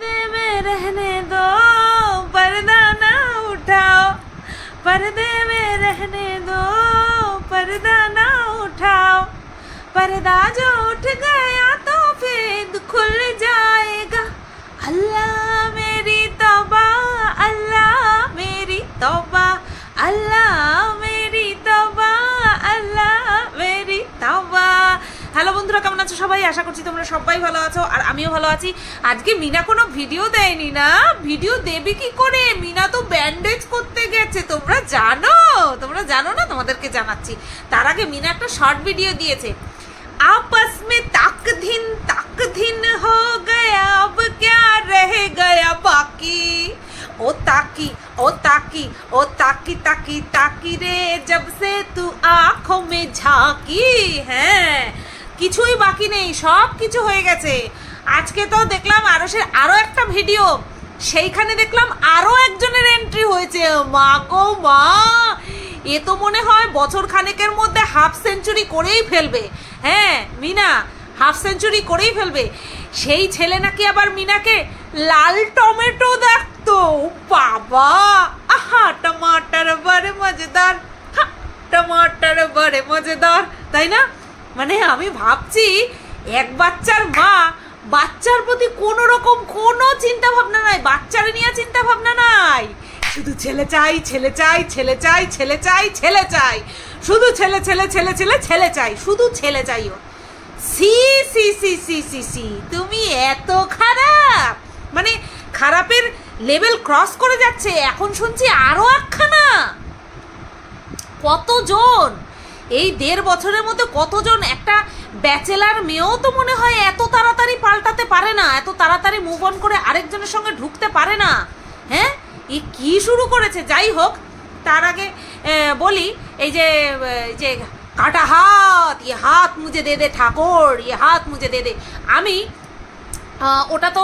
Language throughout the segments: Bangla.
पर्दे में रहने दो, पर्दा ना उठाओ, पर्दे में रहने दो, पर्दा ना उठाओ, पर्दा जो उठ गया तो फिर खुल जाएगा। अल्लाह मेरी तौबा, अल्लाह मेरी तौबा, अल्लाह मेरी तौबा, अल्लाह मेरी तौबा। হ্যালো বন্ধুরা, কেমন আছো সবাই? আশা করছি তোমরা সবাই ভালো আছো আর আমিও ভালো আছি। আজকে মিনা কোনো ভিডিও দেয়নি না, ভিডিও দেবে কি করে? মিনা তো ব্যান্ডেজ করতে গেছে, তোমরা জানো না, তোমাদেরকে জানাচ্ছি। তার আগে মিনা একটা শর্ট ভিডিও দিয়েছে, आपस में तक दिन हो गया, अब क्या रह गया बाकी, ओ ताकी ओ ताकी ओ ताकी ताकी ताकी रे जब से तू आँखों में झाकी। হ্যাঁ, কিছুই বাকি নেই, সব কিছু হয়ে গেছে। আজকে তো দেখলাম আরো একটা ভিডিও, সেইখানে দেখলাম আরো একজনের এন্ট্রি হয়েছে। মা গো মা, এ তো মনে হয় বছর খানেকের মধ্যে হাফ সেঞ্চুরি করেই ফেলবে। হ্যাঁ, মিনা হাফ সেঞ্চুরি করেই ফেলবে। সেই ছেলে নাকি আবার মিনাকে লাল টমেটো দেখতো। বাবা, আহা টমাটার বড়ে মজেদার, টমাটার বড়ে মজেদার, তাই না? মানে আমি ভাবছি, এক বাচ্চার মা, বাচ্চার প্রতি কোনো রকম কোনো চিন্তা ভাবনা নাই, বাচ্চার নিয়ে চিন্তা ভাবনা নাই, শুধু ছেলে চাই, ছেলে চাই, ছেলে চাই, ছেলে চাই, ছেলে চাই, শুধু ছেলে ছেলে ছেলে ছেলে ছেলে চাই, শুধু ছেলে চাই। ও সি সি সি সি সি সি, তুমি এত খারাপ, মানে খারাপের লেভেল ক্রস করে যাচ্ছে। এখন শুনছি আরো একখানা। কতজন এই 1.5 বছরের মধ্যে কতজন, একটা ব্যাচেলার মেয়েও তো মনে হয় এত তাড়াতাড়ি পাল্টাতে পারে না, এত তাড়াতাড়ি মুভ অন করে আরেকজনের সঙ্গে ঢুকতে পারে না। হ্যাঁ, এ কি শুরু করেছে? যাই হোক, তার আগে বলি, এই যে কাটা হাত, ये हाथ मुझे दे दे ঠাকুর, ये हाथ मुझे दे दे। আমি ওটা তো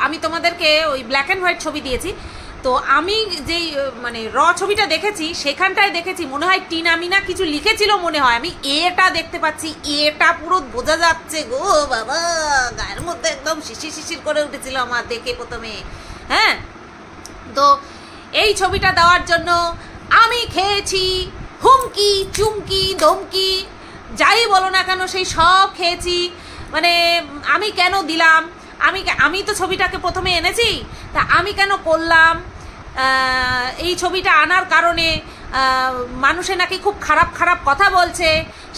আমি তোমাদেরকে ওই ব্ল্যাক অ্যান্ড হোয়াইট ছবি দিয়েছি। তো আমি যেই মানে র ছবিটা দেখেছি, সেখানটায় দেখেছি মনে হয় টিনা মিনা কিছু লিখেছিল মনে হয়। আমি এটা দেখতে পাচ্ছি, এটা পুরো বোঝা যাচ্ছে গো বাবা, গায়ের মধ্যে একদম শিশির শিশির করে উঠেছিল আমার দেখে প্রথমে। হ্যাঁ, তো এই ছবিটা দেওয়ার জন্য আমি খেয়েছি হুমকি, চুমকি, ধমকি, যাই বলো না কেন, সেই সব খেয়েছি। মানে আমি কেন দিলাম, আমি তো ছবিটাকে প্রথমে এনেছি, তা আমি কেন করলাম? এই ছবিটা আনার কারণে মানুষে নাকি খুব খারাপ খারাপ কথা বলছে।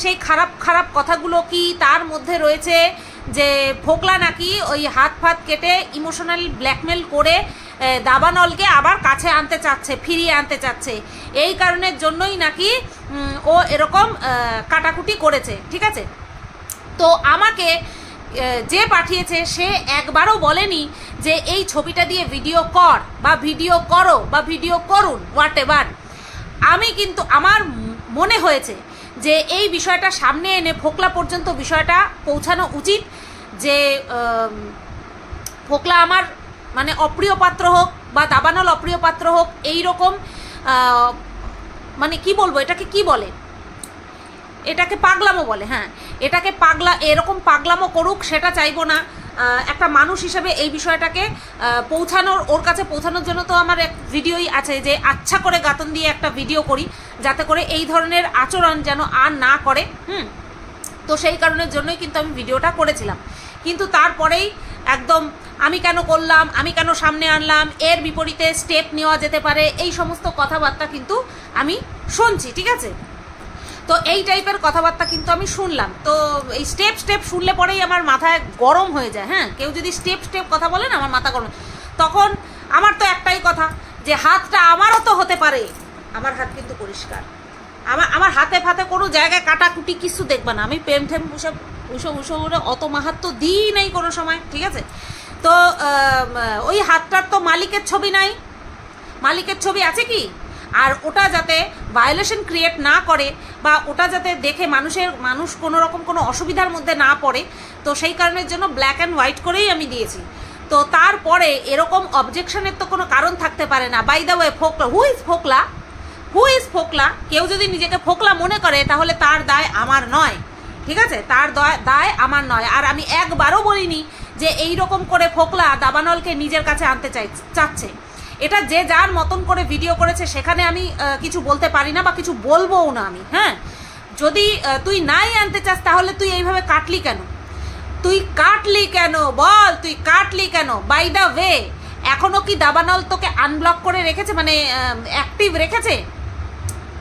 সেই খারাপ খারাপ কথাগুলো কি? তার মধ্যে রয়েছে যে ফোকলা নাকি ওই হাত ফাত কেটে ইমোশনাল ব্ল্যাকমেল করে দাবানলকে আবার কাছে আনতে চাচ্ছে, ফিরিয়ে আনতে চাচ্ছে। এই কারণের জন্যই নাকি ও এরকম কাটাকুটি করেছে। ঠিক আছে, তো আমাকে যে পাঠিয়েছে সে একবারও বলেনি যে এই ছবিটা দিয়ে ভিডিও কর বা ভিডিও করো বা ভিডিও করুন, হোয়াট এভার। আমি কিন্তু আমার মনে হয়েছে যে এই বিষয়টা সামনে এনে ফোকলা পর্যন্ত বিষয়টা পৌঁছানো উচিত, যে ফোকলা আমার মানে অপ্রিয় পাত্র হোক বা দাবানল অপ্রিয় পাত্র হোক, এই রকম মানে কি বলবো, এটাকে কি বলে, এটাকে পাগলামো বলে। হ্যাঁ, এটাকে এরকম পাগলামো করুক, সেটা চাইবো না। একটা মানুষ হিসেবে এই বিষয়টাকে ওর কাছে পৌঁছানোর জন্য তো আমার এক ভিডিওই আছে, যে আচ্ছা করে গাতন দিয়ে একটা ভিডিও করি, যাতে করে এই ধরনের আচরণ যেন আর না করে। তো সেই কারণের জন্যই কিন্তু আমি ভিডিওটা করেছিলাম। কিন্তু তারপরেই একদম আমি কেন করলাম, আমি কেন সামনে আনলাম, এর বিপরীতে স্টেপ নেওয়া যেতে পারে, এই সমস্ত কথাবার্তা কিন্তু আমি শুনছি। ঠিক আছে, তো এই টাইপের কথাবার্তা কিন্তু আমি শুনলাম। তো এই স্টেপ শুনলে পরেই আমার মাথায় গরম হয়ে যায়। হ্যাঁ, কেউ যদি স্টেপ কথা বলে না, আমার মাথা গরম। তখন আমার তো একটাই কথা, যে হাতটা আমারও তো হতে পারে। আমার হাত কিন্তু পরিষ্কার, আমার হাতে ফাতে কোনো জায়গায় কাটাকুটি কিছু দেখবে না। আমি প্রেম ঠেম উসব অত মাহাত্ম দিই নাই কোনো সময়। ঠিক আছে, তো ওই হাতটার তো মালিকের ছবি নাই, মালিকের ছবি আছে কি? আর ওটা যাতে ভায়োলেশন ক্রিয়েট না করে বা ওটা যাতে দেখে মানুষ কোনো রকম কোনো অসুবিধার মধ্যে না পড়ে, তো সেই কারণের জন্য ব্ল্যাক অ্যান্ড হোয়াইট করেই আমি দিয়েছি। তো তারপরে এরকম অবজেকশনের তো কোনো কারণ থাকতে পারে না। বাই দ্য ওয়ে, ফোকলা, হু ইজ ফোকলা? কেউ যদি নিজেকে ফোকলা মনে করে তাহলে তার দায় আমার নয়। ঠিক আছে? তার দায় আমার নয়। আর আমি একবারও বলিনি যে এই রকম করে ফোকলা দাবানলকে নিজের কাছে আনতে চাচ্ছে। এটা যে যার মতন করে ভিডিও করেছে, সেখানে আমি কিছু বলতে পারি না বা কিছু বলবোও না আমি। হ্যাঁ, যদি তুই নাই আনতে চাস তাহলে তুই এইভাবে কাটলি কেন? তুই কাটলি কেন বল? তুই কাটলি কেন? বাই দ্য ওয়ে, এখনো কি দাবানল তোকে আনব্লক করে রেখেছে, মানে অ্যাক্টিভ রেখেছে?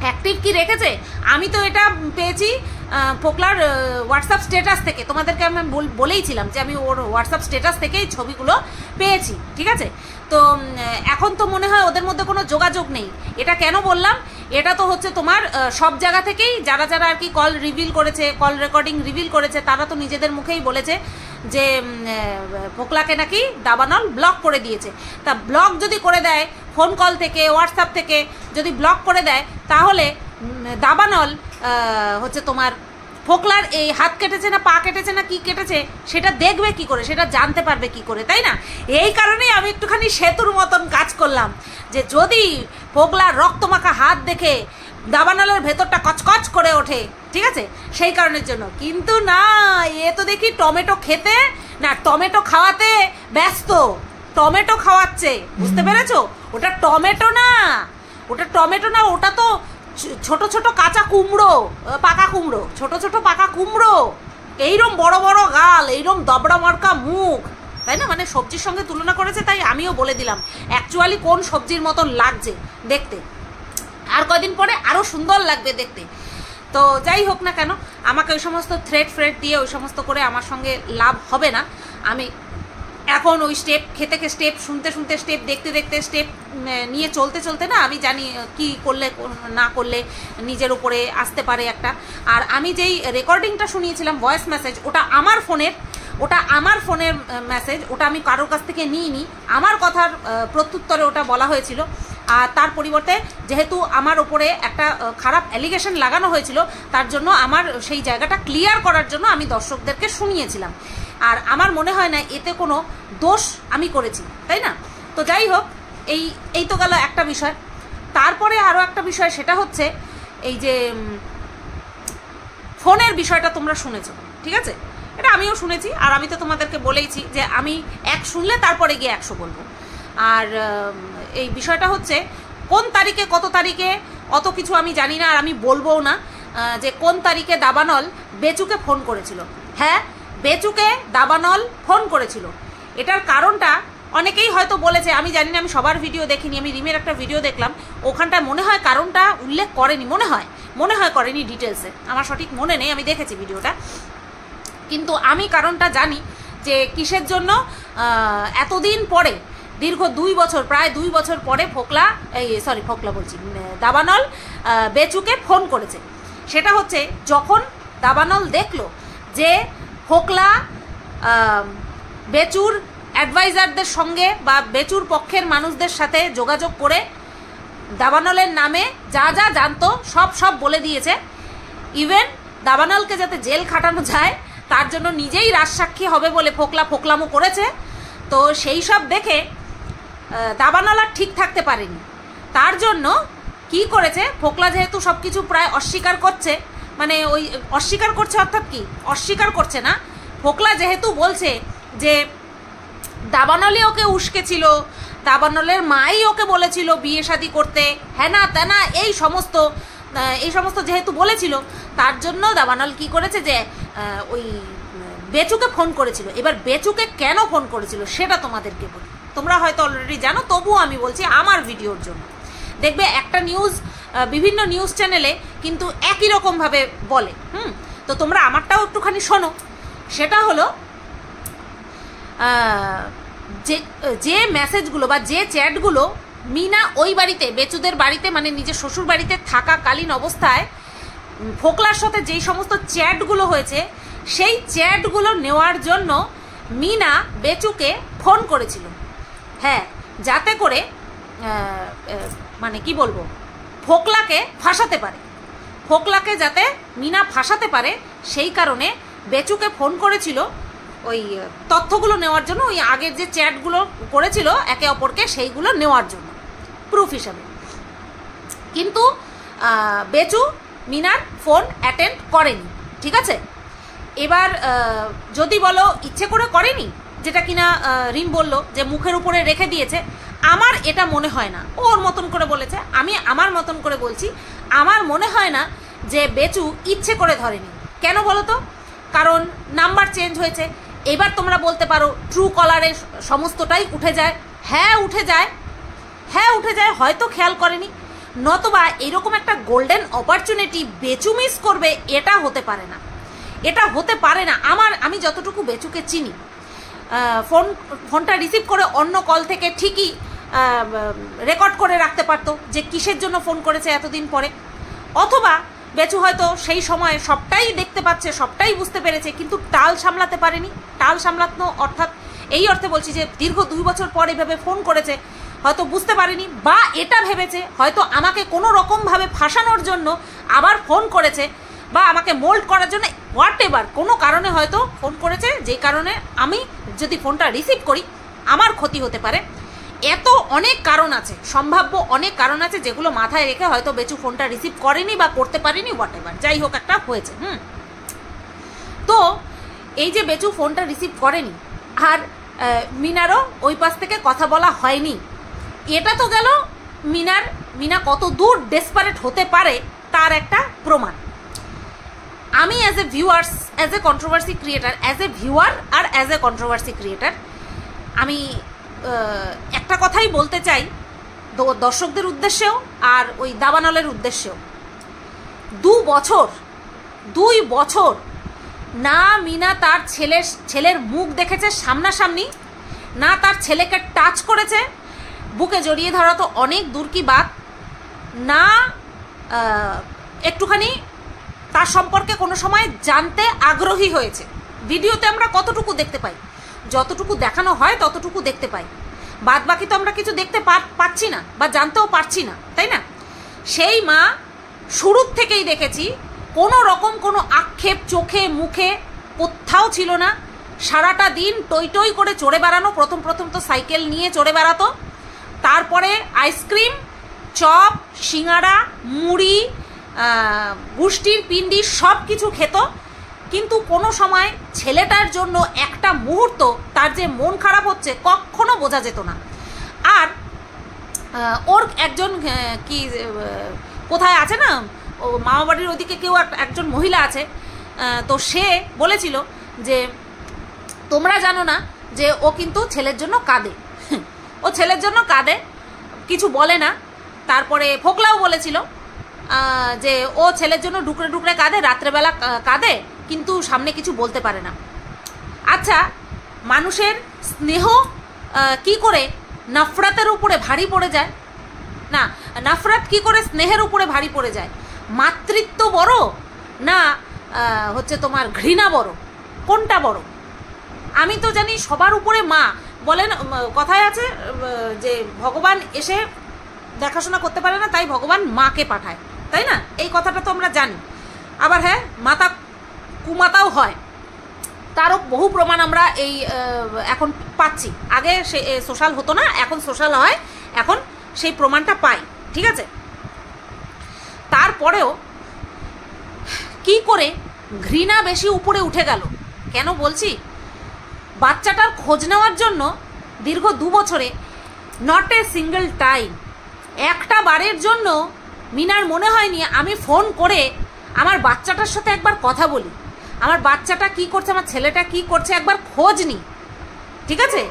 অ্যাক্টিভ কি রেখেছে? আমি তো এটা পেয়েছি ফোকলার হোয়াটসঅ্যাপ স্ট্যাটাস থেকে। তোমাদেরকে আমি বলেইছিলাম যে আমি ওর হোয়াটসঅ্যাপ স্ট্যাটাস থেকেই ছবিগুলো পেয়েছি, ঠিক আছে? তো এখন তো মনে হয় ওদের মধ্যে কোনো যোগাযোগ নেই। এটা কেন বললাম? এটা তো হচ্ছে তোমার সব জায়গা থেকেই যারা যারা আর কি কল রিভিল করেছে, কল রেকর্ডিং রিভিল করেছে, তারা তো নিজেদের মুখেই বলেছে যে ফোকলাকে নাকি দাবানল ব্লক করে দিয়েছে। তা ব্লক যদি করে দেয়, ফোন কল থেকে, হোয়াটসঅ্যাপ থেকে যদি ব্লক করে দেয়, তাহলে দাবানল হচ্ছে তোমার ফোকলার এই হাত কেটেছে না পা কেটেছে না কি কেটেছে সেটা দেখবে কি করে, সেটা জানতে পারবে কি করে, তাই না? এই কারণেই আমি একটুখানি সেতুর মতন কাজ করলাম, যে যদি ফোকলার রক্তমাখা হাত দেখে দাবানলের ভেতরটা কচকচ করে ওঠে, ঠিক আছে, সেই কারণের জন্য। কিন্তু না, এ তো দেখি টমেটো খেতে না, টমেটো খাওয়াতে ব্যস্ত। টমেটো খাওয়াচ্ছে, বুঝতে পেরেছো? ওটা টমেটো না, ওটা টমেটো না, ওটা তো ছোট ছোট কাঁচা কুমড়ো, পাকা কুমড়ো, ছোট ছোট পাকা কুমড়ো, এইরম বড় বড় গাল, এইরম দবড়া মরকা মুখ, তাই না? মানে সবজির সঙ্গে তুলনা করেছে, তাই আমিও বলে দিলাম অ্যাকচুয়ালি কোন সবজির মতন লাগছে দেখতে। আর কয়দিন পরে আরও সুন্দর লাগবে দেখতে। তো যাই হোক না কেন, আমাকে ওই সমস্ত থ্রেড দিয়ে ওই সমস্ত করে আমার সঙ্গে লাভ হবে না। আমি এখন ওই স্টেপ খেতে স্টেপ শুনতে স্টেপ দেখতে স্টেপ নিয়ে চলতে না, আমি জানি কি করলে না করলে নিজের উপরে আসতে পারে একটা। আর আমি যেই রেকর্ডিংটা শুনিয়েছিলাম ভয়েস মেসেজ, ওটা আমার ফোনের মেসেজ, ওটা আমি কারোর কাছ থেকে নিইনি। আমার কথার প্রত্যুত্তরে ওটা বলা হয়েছিল। আর তার পরিবর্তে যেহেতু আমার ওপরে একটা খারাপ অ্যালিগেশন লাগানো হয়েছিল, তার জন্য আমার সেই জায়গাটা ক্লিয়ার করার জন্য আমি দর্শকদেরকে শুনিয়েছিলাম। আর আমার মনে হয় না এতে কোনো দোষ আমি করেছি, তাই না? তো যাই হোক, এই তো গেল একটা বিষয়। তারপরে আরও একটা বিষয়, সেটা হচ্ছে এই যে ফোনের বিষয়টা তোমরা শুনেছো, ঠিক আছে? এটা আমিও শুনেছি, আর আমি তো তোমাদেরকে বলেইছি যে আমি এক শুনলে তারপরে গিয়ে 100 বলবো। আর এই বিষয়টা হচ্ছে কোন তারিখে কত তারিখে অত কিছু আমি জানি না, আর আমি বলবোও না যে কোন তারিখে দাবানল বেচুকে ফোন করেছিল। হ্যাঁ, বেচুকে দাবানল ফোন করেছিল। এটার কারণটা অনেকেই হয়তো বলেছে, আমি জানি না, আমি সবার ভিডিও দেখিনি। আমি রিমের একটা ভিডিও দেখলাম, ওখানটায় মনে হয় কারণটা উল্লেখ করেনি, মনে হয় করেনি ডিটেলসে, আমার সঠিক মনে নেই, আমি দেখেছি ভিডিওটা। কিন্তু আমি কারণটা জানি যে কিসের জন্য এতদিন পরে, দীর্ঘ 2 বছর, প্রায় 2 বছর পরে দাবানল বেচুকে ফোন করেছে। সেটা হচ্ছে যখন দাবানল দেখলো যে ফোকলা বেচুর অ্যাডভাইজারদের সঙ্গে বা বেচুর পক্ষের মানুষদের সাথে যোগাযোগ করে দাবানলের নামে যা যা জানতো সব বলে দিয়েছে। ইভেন দাবানলকে যাতে জেল খাটানো যায় তার জন্য নিজেই রাজসাক্ষী হবে বলে ফোকলামো করেছে। তো সেই সব দেখে দাবানল আর ঠিক থাকতে পারেনি। তার জন্য কি করেছে, ফোকলা যেহেতু সব কিছু প্রায় অস্বীকার করছে, মানে ওই অস্বীকার করছে অর্থাৎ কি, অস্বীকার করছে না, ফোকলা যেহেতু বলছে যে দাবানলই ওকে উস্কেছিল, দাবানলের মাই ওকে বলেছিল বিয়ে শাদী করতে, হ্যানা ত্যানা, এই সমস্ত যেহেতু বলেছিল, তার জন্য দাবানল কি করেছে যে ওই বেচুকে ফোন করেছিল। এবার বেচুকে কেন ফোন করেছিল সেটা তোমাদেরকে বলি, তোমরা হয়তো অলরেডি জানো, তবুও আমি বলছি আমার ভিডিওর জন্য। দেখবে একটা নিউজ বিভিন্ন নিউজ চ্যানেলে কিন্তু একই রকমভাবে বলে, তো তোমরা আমারটাও একটুখানি শোনো। সেটা হলো যে মেসেজগুলো বা যে চ্যাটগুলো মিনা ওই বাড়িতে, বেচুদের বাড়িতে, মানে নিজের শ্বশুর বাড়িতে থাকাকালীন অবস্থায় ফোকলার সাথে যেই সমস্ত চ্যাটগুলো হয়েছে, সেই চ্যাটগুলো নেওয়ার জন্য মিনা বেচুকে ফোন করেছিল। হ্যাঁ, যাতে করে মানে কি বলবো, ফোকলাকে ফাঁসাতে পারে, ফোকলাকে যাতে মিনা ফাঁসাতে পারে, সেই কারণে বেচুকে ফোন করেছিল ওই তথ্যগুলো নেওয়ার জন্য, ওই আগের যে চ্যাটগুলো করেছিল একে অপরকে, সেইগুলো নেওয়ার জন্য প্রুফ হিসাবে। কিন্তু বেচু মিনার ফোন অ্যাটেন্ড করেনি, ঠিক আছে? এবার যদি বলো ইচ্ছে করে করেনি, যেটা কিনা রিম বলল যে মুখের উপরে রেখে দিয়েছে, আমার এটা মনে হয় না। ওর মতন করে বলেছে, আমি আমার মতন করে বলছি, আমার মনে হয় না যে বেচু ইচ্ছে করে ধরেনি। কেন বলো তো? কারণ নাম্বার চেঞ্জ হয়েছে। এবার তোমরা বলতে পারো ট্রু কলারে সমস্তটাই উঠে যায়। হ্যাঁ উঠে যায়, হ্যাঁ উঠে যায়, হয়তো খেয়াল করেনি, নতবা এরকম একটা গোল্ডেন অপরচুনিটি বেচু মিস করবে, এটা হতে পারে না, এটা হতে পারে না। আমি যতটুকু বেচুকে চিনি, ফোনটা রিসিভ করে অন্য কল থেকে ঠিকই রেকর্ড করে রাখতে পারতো যে কিসের জন্য ফোন করেছে এতদিন পরে, অথবা বেচু হয়তো সেই সময় সবটাই দেখতে পাচ্ছে, সবটাই বুঝতে পেরেছে, কিন্তু টাল সামলাতে পারেনি। টাল সামলানো অর্থাৎ এই অর্থে বলছি যে দীর্ঘ 2 বছর পর এভাবে ফোন করেছে, হয়তো বুঝতে পারেনি, বা এটা ভেবেছে হয়তো আমাকে কোনো রকমভাবে ফাঁসানোর জন্য আবার ফোন করেছে, বা আমাকে মোল্ড করার জন্য হোয়াট এভার কোনো কারণে হয়তো ফোন করেছে, যেই কারণে আমি যদি ফোনটা রিসিভ করি আমার ক্ষতি হতে পারে। এত অনেক কারণ আছে, সম্ভাব্য অনেক কারণ আছে, যেগুলো মাথায় রেখে হয়তো বেচু ফোনটা রিসিভ করেনি বা করতে পারেনি, হোয়াট এভার, যাই হোক একটা হয়েছে। তো এই যে বেচু ফোনটা রিসিভ করেনি আর মিনারও ওই পাশ থেকে কথা বলা হয়নি, এটা তো গেল মিনা কত দূর ডেসপারেট হতে পারে তার একটা প্রমাণ। আমি as a viewers, as a controversy creator, as a viewer আর অ্যাজ এ কন্ট্রোভার্সি ক্রিয়েটার, আমি একটা কথাই বলতে চাই দর্শকদের উদ্দেশ্যেও আর ওই দাবানলের উদ্দেশ্যেও। 2 বছর না মিনা তার ছেলের মুখ দেখেছে সামনাসামনি, না তার ছেলেকে টাচ করেছে, বুকে জড়িয়ে ধরা তো অনেক দূর কি বাত, না একটুখানি তার সম্পর্কে কোনো সময় জানতে আগ্রহী হয়েছে। ভিডিওতে আমরা কতটুকু দেখতে পাই, যতটুকু দেখানো হয় ততটুকু দেখতে পাই, বাদ বাকি তো আমরা কিছু দেখতে পাচ্ছি না বা জানতেও পারছি না, তাই না? সেই মা শুরুর থেকেই দেখেছি কোনো রকম কোনো আক্ষেপ চোখে মুখে কোথাও ছিল না। সারাটা দিন টই টই করে চড়ে বেড়ানো, প্রথম তো সাইকেল নিয়ে চড়ে বেড়াতো, তারপরে আইসক্রিম, চপ, সিঙ্গাড়া, মুড়ি, গুষ্টির পিন্ডি সব কিছু খেত, কিন্তু কোনো সময় ছেলেটার জন্য একটা মুহূর্ত তার যে মন খারাপ হচ্ছে কখনো বোঝা যেত না। আর ওর একজন কি কোথায় আছে না, ও মামাবাড়ির ওদিকে কেউ একজন মহিলা আছে, তো সে বলেছিল যে তোমরা জানো না যে ও কিন্তু ছেলের জন্য কাঁদে, ও ছেলের জন্য কাঁদে, কিছু বলে না। তারপরে ফোকলাও বলেছিল যে ও ছেলের জন্য ডুকরে ডুকরে কাঁদে, রাত্রেবেলা কাঁদে, কিন্তু সামনে কিছু বলতে পারে না। আচ্ছা, মানুষের স্নেহ কি করে নফরতের উপরে ভারী পড়ে যায়? না, নফরত কি করে স্নেহের উপরে ভারী পড়ে যায়? মাতৃত্ব বড় না হচ্ছে তোমার ঘৃণা বড়? কোনটা বড়? আমি তো জানি সবার উপরে মা। বলেন, কথায় আছে যে ভগবান এসে দেখাশোনা করতে পারে না, তাই ভগবান মাকে পাঠায়, তাই না? এই কথাটা তো আমরা জানি। আবার হ্যাঁ, মাতা কুমাতাও হয়, তারও বহু প্রমাণ আমরা এই এখন পাচ্ছি। আগে সে সোশ্যাল হতো না, এখন সোশ্যাল হয়, এখন সেই প্রমাণটা পাই, ঠিক আছে? তারপরেও কি করে ঘৃণা বেশি উপরে উঠে গেল? কেন বলছি? বাচ্চাটার খোঁজ নেওয়ার জন্য দীর্ঘ 2 বছরে নট এ সিঙ্গেল টাইম, একটা বারের জন্য মিনার মনে হয়নি আমি ফোন করে আমার বাচ্চাটার সাথে একবার কথা বলি, আমার বাচ্চাটা কি করছে, আমার ছেলেটা কি করছে একবার খোঁজ নি, ঠিক আছে?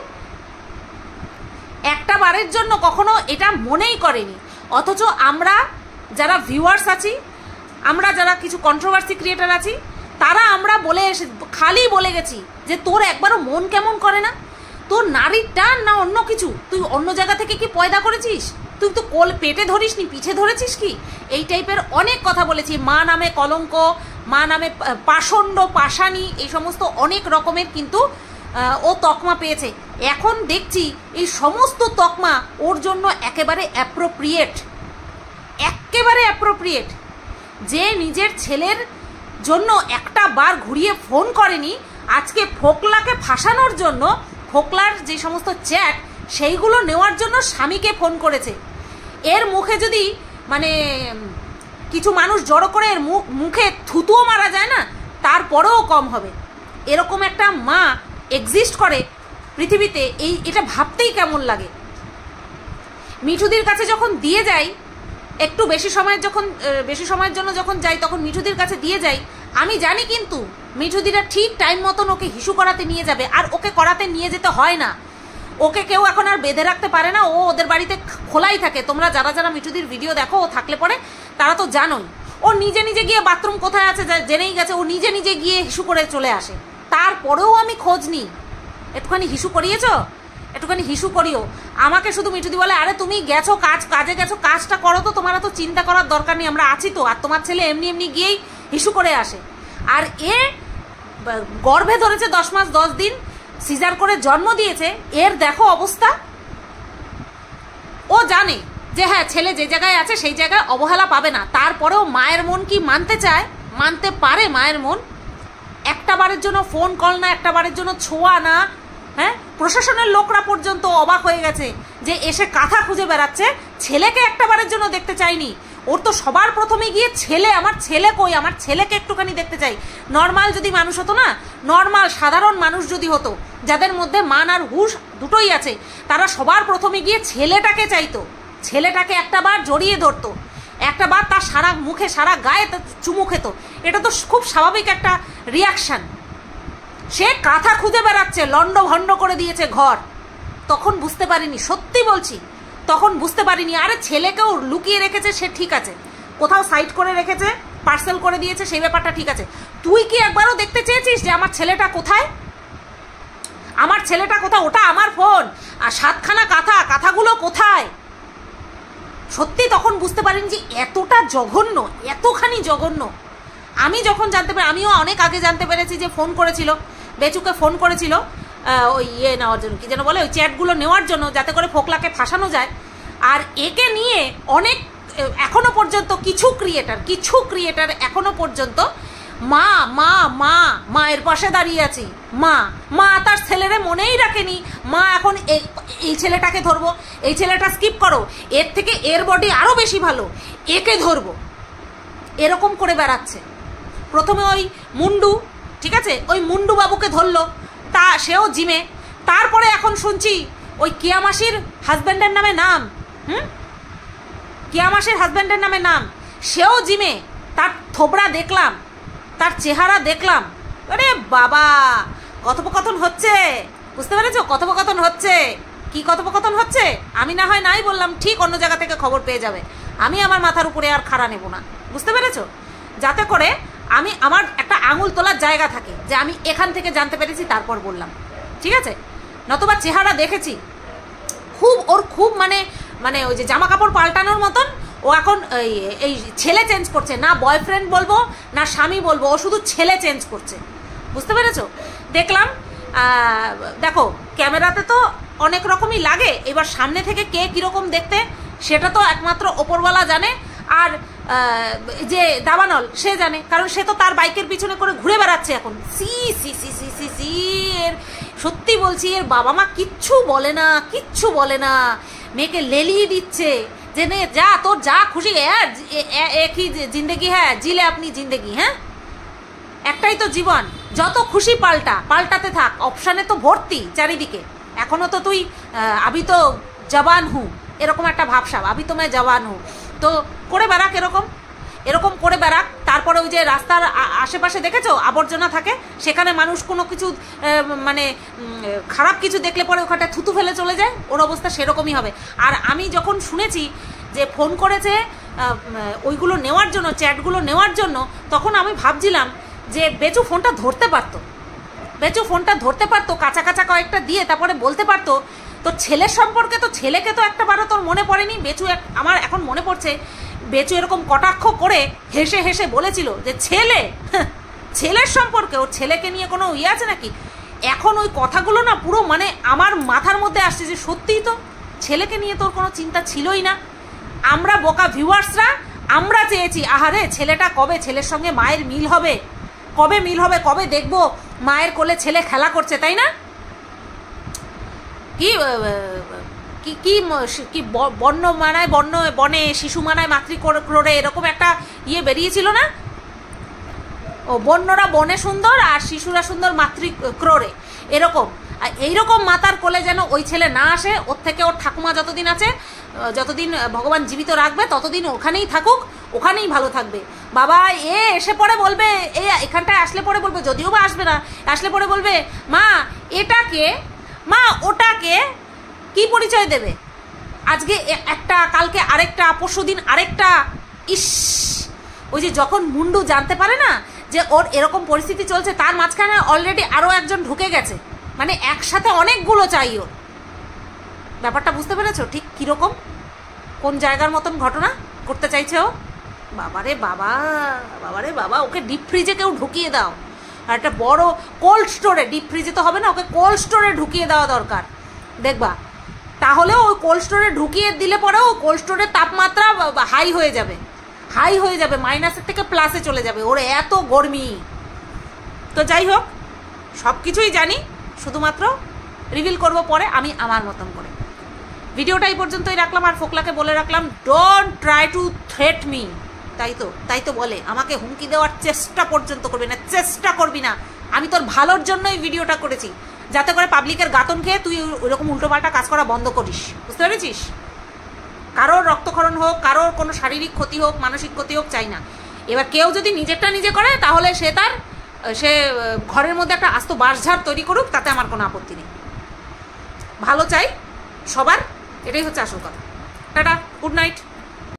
একটা বারের জন্য কখনো এটা মনেই করেনি। অথচ আমরা যারা ভিউয়ার্স আছি, আমরা যারা কিছু কন্ট্রোভার্সি ক্রিয়েটার আছি, তারা আমরা খালি বলে গেছি যে তোর একবারও মন কেমন করে না? তোর নারীর টান না অন্য কিছু? তুই অন্য জায়গা থেকে কি পয়দা করেছিস? তুই তো পেটে ধরিস নি, পিছে ধরেছিস কি? এই টাইপের অনেক কথা বলেছি। মা নামে কলঙ্ক, মা নামে পাষণ্ড, পাষাণী, এই সমস্ত অনেক রকমের কিন্তু ও তকমা পেয়েছে। এখন দেখছি এই সমস্ত তকমা ওর জন্য একেবারে অ্যাপ্রোপ্রিয়েট, একেবারে অ্যাপ্রোপ্রিয়েট। যে নিজের ছেলের জন্য একটা বার ঘুরিয়ে ফোন করেনি, আজকে ফোকলাকে ফাঁসানোর জন্য, ফোকলার যে সমস্ত চ্যাট সেইগুলো নেওয়ার জন্য স্বামীকে ফোন করেছে। এর মুখে যদি মানে কিছু মানুষ জড়ো করে এর মুখে থুতুও মারা যায় না, তারপরেও কম হবে। এরকম একটা মা এক্সিস্ট করে পৃথিবীতে, এটা ভাবতেই কেমন লাগে। মিঠুদির কাছে যখন দিয়ে যাই, একটু বেশি সময়ের জন্য যখন যাই, তখন মিঠুদির কাছে দিয়ে যাই, আমি জানি কিন্তু মিঠুদিরা ঠিক টাইম মতন ওকে হিসু করাতে নিয়ে যাবে। আর ওকে করাতে নিয়ে যেতে হয় না, ওকে কেউ এখন আর বেঁধে রাখতে পারে না, ও ওদের বাড়িতে খোলাই থাকে। তোমরা যারা যারা মিঠুদির ভিডিও দেখো, ও থাকলে পরে তারা তো জানোই, ও নিজে নিজে গিয়ে বাথরুম কোথায় আছে জেনেই গেছে, ও নিজে নিজে গিয়ে হিসু করে চলে আসে। তারপরেও আমি খোঁজ নিই, একটুখানি হিসু করিয়েছো, একটুখানি হিসু করিও। আমাকে শুধু মিঠুদি বলে, আরে তুমি গেছো কাজে গেছো, কাজটা করো তো, তোমার তো চিন্তা করার দরকার নেই, আমরা আছি তো। আর তোমার ছেলে এমনি এমনি গিয়েই হিসু করে আসে। আর গর্ভে ধরেছে 10 মাস 10 দিন, সিজার করে জন্ম দিয়েছে, এর দেখো অবস্থা। ও জানে যে হ্যাঁ, ছেলে যে জায়গায় আছে সেই জায়গায় অবহেলা পাবে না, তারপরেও মায়ের মন কি মানতে চায়? মানতে পারে মায়ের মন? একটা বারের জন্য ফোন কল না, একটা বারের জন্য ছোঁয়া না। হ্যাঁ, প্রশাসনের লোকরা পর্যন্ত অবাক হয়ে গেছে যে এসে কাঁথা খুঁজে বেড়াচ্ছে, ছেলেকে একটা বারের জন্য দেখতে চাইনি। ওর তো সবার প্রথমে গিয়ে ছেলে, আমার ছেলে কই, আমার ছেলেকে একটুখানি দেখতে চাই। নর্মাল যদি মানুষ হতো না, নর্মাল সাধারণ মানুষ যদি হতো, যাদের মধ্যে মান আর হুঁশ দুটোই আছে, তারা সবার প্রথমে গিয়ে ছেলেটাকে চাইতো, ছেলেটাকে একটা বার জড়িয়ে ধরতো, একটা বার তার সারা মুখে সারা গায়ে চুমু খেত। এটা তো খুব স্বাভাবিক একটা রিয়াকশান। সে কাঁথা খুঁজে বেড়াচ্ছে, লন্ড ভন্ড করে দিয়েছে ঘর। তখন বুঝতে পারিনি, সত্যি বলছি, তখন বুঝতে পারিনি। আরে ছেলেকেও লুকিয়ে রেখেছে, সে ঠিক আছে, কোথাও সাইড করে রেখেছে, পার্সেল করে দিয়েছে, সেই ব্যাপারটা ঠিক আছে। তুই কি একবারও দেখতে চেয়েছিস যে আমার ছেলেটা কোথায়? আমার ছেলেটা কোথায়? ওটা আমার ফোন, আর 7খানা কাঁথাগুলো কোথায়? সত্যি তখন বুঝতে পারিনি যে এতটা জঘন্য, এতখানি জঘন্য। আমি যখন জানতে পারি, আমিও অনেক আগে জানতে পেরেছি যে ফোন করেছিল, বেচুকে ফোন করেছিল ওই নেওয়ার জন্য, কি যেন বলে, ওই চ্যাটগুলো নেওয়ার জন্য, যাতে করে ফোকলাকে ফাঁসানো যায়। আর একে নিয়ে অনেক, এখনো পর্যন্ত কিছু ক্রিয়েটার এখনো পর্যন্ত মায়ের পাশে দাঁড়িয়ে আছি। মা তার ছেলেরে মনেই রাখেনি, মা এখন এই ছেলেটাকে ধরবো, এই ছেলেটা স্কিপ করো, এর থেকে এর বডি আরো বেশি ভালো, একে ধরবো, এরকম করে বেড়াচ্ছে। প্রথমে ওই মুন্ডু, ঠিক আছে, ওই মুন্ডু বাবুকে ধরলো, তা সেও জিমে। তারপরে এখন শুনছি ওই কিয়ামাসির হাজব্যান্ডের নামে নাম, কিয়ামাসির হাজব্যান্ডের নামে নাম, সেও জিমে। তার থোবড়া দেখলাম, তার চেহারা দেখলাম। আরে বাবা, কথোপকথন হচ্ছে, বুঝতে পেরেছো? কথোপকথন হচ্ছে। কি কথোপকথন হচ্ছে আমি না হয় নাই বললাম, ঠিক অন্য জায়গা থেকে খবর পেয়ে যাবে। আমি আমার মাথার উপরে আর খাড়া নেব না, বুঝতে পেরেছো? যাতে করে আমার একটা আঙুল তোলার জায়গা থাকে, যে আমি এখান থেকে জানতে পেরেছি তারপর বললাম, ঠিক আছে? নতুবা চেহারা দেখেছি, ওর খুব মানে ওই যে জামা কাপড় পাল্টানোর মতন ও এখন এই ছেলে চেঞ্জ করছে, না বয়ফ্রেন্ড বলবো না স্বামী বলবো, ও শুধু ছেলে চেঞ্জ করছে, বুঝতে পেরেছো? দেখলাম, দেখো ক্যামেরাতে তো অনেক রকমই লাগে, এবার সামনে থেকে কে কীরকম দেখতে সেটা তো একমাত্র ওপরওয়ালা জানে। আর যে দাবানল সে জানে, কারণ সে তো তার বাইকের পিছনে করে ঘুরে বেড়াচ্ছে এখন। সি সি সি সি সি সি এর সত্যি বলছি, এর বাবা মা কিচ্ছু বলে না, মেয়েকে লেলিয়ে দিচ্ছে যে নে যা, তোর যা খুশি, একই জিন্দেগি, হ্যাঁ জিলে আপনি জিন্দেগি, হ্যাঁ একটাই তো জীবন, যত খুশি পাল্টাতে থাক, অপশানে তো ভর্তি চারিদিকে। এখনো তো তুই আবি তো জবান হু, এরকম একটা ভাবসাব, আবি তো मैं জবান হু, তো করে বেড়াক, এরকম করে বেড়াক। তারপরে ওই যে রাস্তার আশেপাশে দেখেছো আবর্জনা থাকে, সেখানে মানুষ কোনো কিছু মানে খারাপ কিছু দেখলে পরে ওখানে থুতু ফেলে চলে যায়, ওর অবস্থা সেরকমই হবে। আর আমি যখন শুনেছি যে ফোন করেছে ওইগুলো নেওয়ার জন্য, চ্যাটগুলো নেওয়ার জন্য, তখন আমি ভাবছিলাম যে বেচু ফোনটা ধরতে পারতো, কাঁচা কয়েকটা দিয়ে তারপরে বলতে পারতো। তো ছেলের সম্পর্কে তো ছেলেকে তো একটাবারও তোর মনে পড়েনি। আমার এখন মনে পড়ছে, বেচু এরকম কটাক্ষ করে হেসে বলেছিল যে ছেলের সম্পর্কে, ওর ছেলেকে নিয়ে কোনো ইয়ে আছে নাকি? এখন ওই কথাগুলো না পুরো মানে আমার মাথার মধ্যে আসছে যে সত্যিই তো ছেলেকে নিয়ে তোর কোনো চিন্তা ছিলই না। আমরা বোকা ভিউয়ার্সরা আমরা চেয়েছি, আহারে ছেলেটা কবে ছেলের সঙ্গে মায়ের মিল হবে, কবে দেখবো মায়ের কোলে ছেলে খেলা করছে, তাই না? কি বন্য মানায় বনে, শিশু মানায় মাতৃ ক্রোড়ে, এরকম একটা ইয়ে বেরিয়েছিল না? ও বন্যরা বনে সুন্দর আর শিশুরা সুন্দর মাতৃ ক্রোড়ে, এরকম। আর এইরকম মাতার কোলে যেন ওই ছেলে না আসে। ওর থেকে ওর ঠাকুমা যতদিন আছে, যতদিন ভগবান জীবিত রাখবে ততদিন ওখানেই থাকুক, ওখানেই ভালো থাকবে। বাবা এসে পরে বলবে, এখানটায় আসলে পরে বলবে, যদিও বা আসবে না, আসলে পরে বলবে মা এটাকে, মা ওটাকে, কি পরিচয় দেবে? আজকে একটা, কালকে আরেকটা, পরশুদিন আরেকটা। ইস, ওই যে যখন মুন্ডু জানতে পারে না যে ওর এরকম পরিস্থিতি চলছে, তার মাঝখানে অলরেডি আরও একজন ঢুকে গেছে, মানে একসাথে অনেকগুলো চাই ওর। ব্যাপারটা বুঝতে পেরেছো ঠিক কীরকম, কোন জায়গার মতন ঘটনা করতে চাইছে ও? বাবারে বাবা, বাবারে বাবা, ওকে ডিপ ফ্রিজে কেউ ঢুকিয়ে দাও, আর একটা বড় কোল্ড স্টোরে, ডিপ ফ্রিজে তো হবে না, ওকে কোল্ড স্টোরে ঢুকিয়ে দেওয়া দরকার। দেখবা তাহলেও ওই কোল্ড স্টোরে ঢুকিয়ে দিলে পরেও কোল্ড স্টোরের তাপমাত্রা হাই হয়ে যাবে, হাই হয়ে যাবে, মাইনাসের থেকে প্লাসে চলে যাবে, ওর এত গরমি। তো যাই হোক, সব কিছুই জানি, শুধুমাত্র রিভিল করব পরে আমি আমার মতন করে। ভিডিওটা এই পর্যন্তই রাখলাম, আর ফোকলাকে বলে রাখলাম don't try to threat me. তাই তো বলে, আমাকে হুমকি দেওয়ার চেষ্টা পর্যন্ত করবি না, চেষ্টা করবি না। আমি তোর ভালোর জন্যই ভিডিওটা করেছি, যাতে করে পাবলিকের গাতন খেয়ে তুই ওইরকম উল্টোপাল্টা কাজ করা বন্ধ করিস, বুঝতে পেরেছিস? কারোর রক্তক্ষরণ হোক, কারোর কোনো শারীরিক ক্ষতি হোক, মানসিক ক্ষতি হোক চাই না। এবার কেউ যদি নিজেরটা নিজে করে, তাহলে সে ঘরের মধ্যে একটা আস্ত বাঁশঝাড় তৈরি করুক, তাতে আমার কোনো আপত্তি নেই। ভালো চাই সবার, এটাই হচ্ছে আসল কথা। Tata, good night.